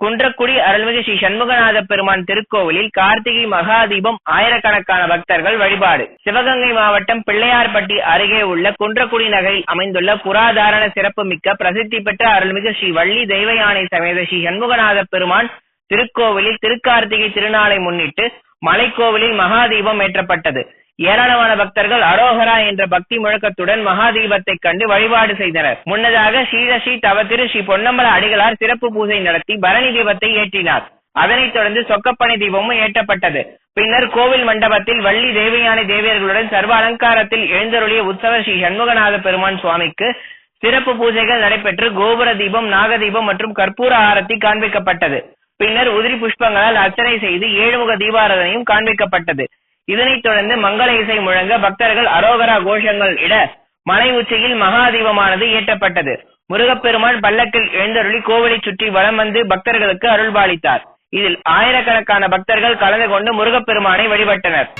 குன்றக்குடி அருள்மிகு ஸ்ரீ சண்முகநாத பெருமான் திருக்கோவிலில் கார்த்திகை மகா தீபம் ஆயிரக்கணக்கான பக்தர்கள் வழிபாடு. சிவகங்கை மாவட்டம் பிள்ளையார்பட்டி அருகே உள்ள குன்றக்குடி நகரில் அமைந்துள்ள புராதாரண சிறப்புமிக்க பிரசித்தி பெற்ற அருள்மிகு ஸ்ரீ வள்ளி தெய்வயானை சமேத ஸ்ரீ சண்முகநாத பெருமான் திருக்கோவிலில் திருக்கார்த்திகை திருநாளை முன்னிட்டு மலைக்கோவிலில் மகா தீபம் ஏற்றப்பட்டது. ஏராளமான பக்தர்கள் அரோகரா என்ற பக்தி முழக்கத்துடன் மகாதீபத்தை கண்டு வழிபாடு செய்தனர். முன்னதாக ஸ்ரீ தவத்திரு ஸ்ரீ பொன்னம்பல அடிகளார் சிறப்பு பூஜை நடத்தி பரணி தீபத்தை ஏற்றினார். அதனைத் தொடர்ந்து சொக்கப்பனை தீபமும் ஏற்றப்பட்டது. பின்னர் கோவில் மண்டபத்தில் வள்ளி தெய்வயானை தேவியர்களுடன் சர்வ அலங்காரத்தில் எழுந்தருளிய உற்சவர் ஸ்ரீ சண்முகநாத பெருமான் சுவாமிக்கு சிறப்பு பூஜைகள் நடைபெற்று கோபுர தீபம், நாகதீபம் மற்றும் கற்பூர ஆரத்தி காண்பிக்கப்பட்டது. பின்னர் உதிரி புஷ்பங்களால் அர்ச்சனை செய்து ஏழுமுக தீபாராதனையும் காண்பிக்கப்பட்டது. இதனைத் தொடர்ந்து மங்கள இசை முழங்க பக்தர்கள் அரோகரா கோஷங்கள் இட மலை உச்சியில் மகாதீபமானது ஏற்றப்பட்டது. முருகப்பெருமான் பல்லக்கில் எழுந்தருளி கோவிலை சுற்றி வலம் வந்து பக்தர்களுக்கு அருள்பாலித்தார். இதில் ஆயிரக்கணக்கான பக்தர்கள் கலந்து கொண்டு முருகப்பெருமானை வழிபட்டனர்.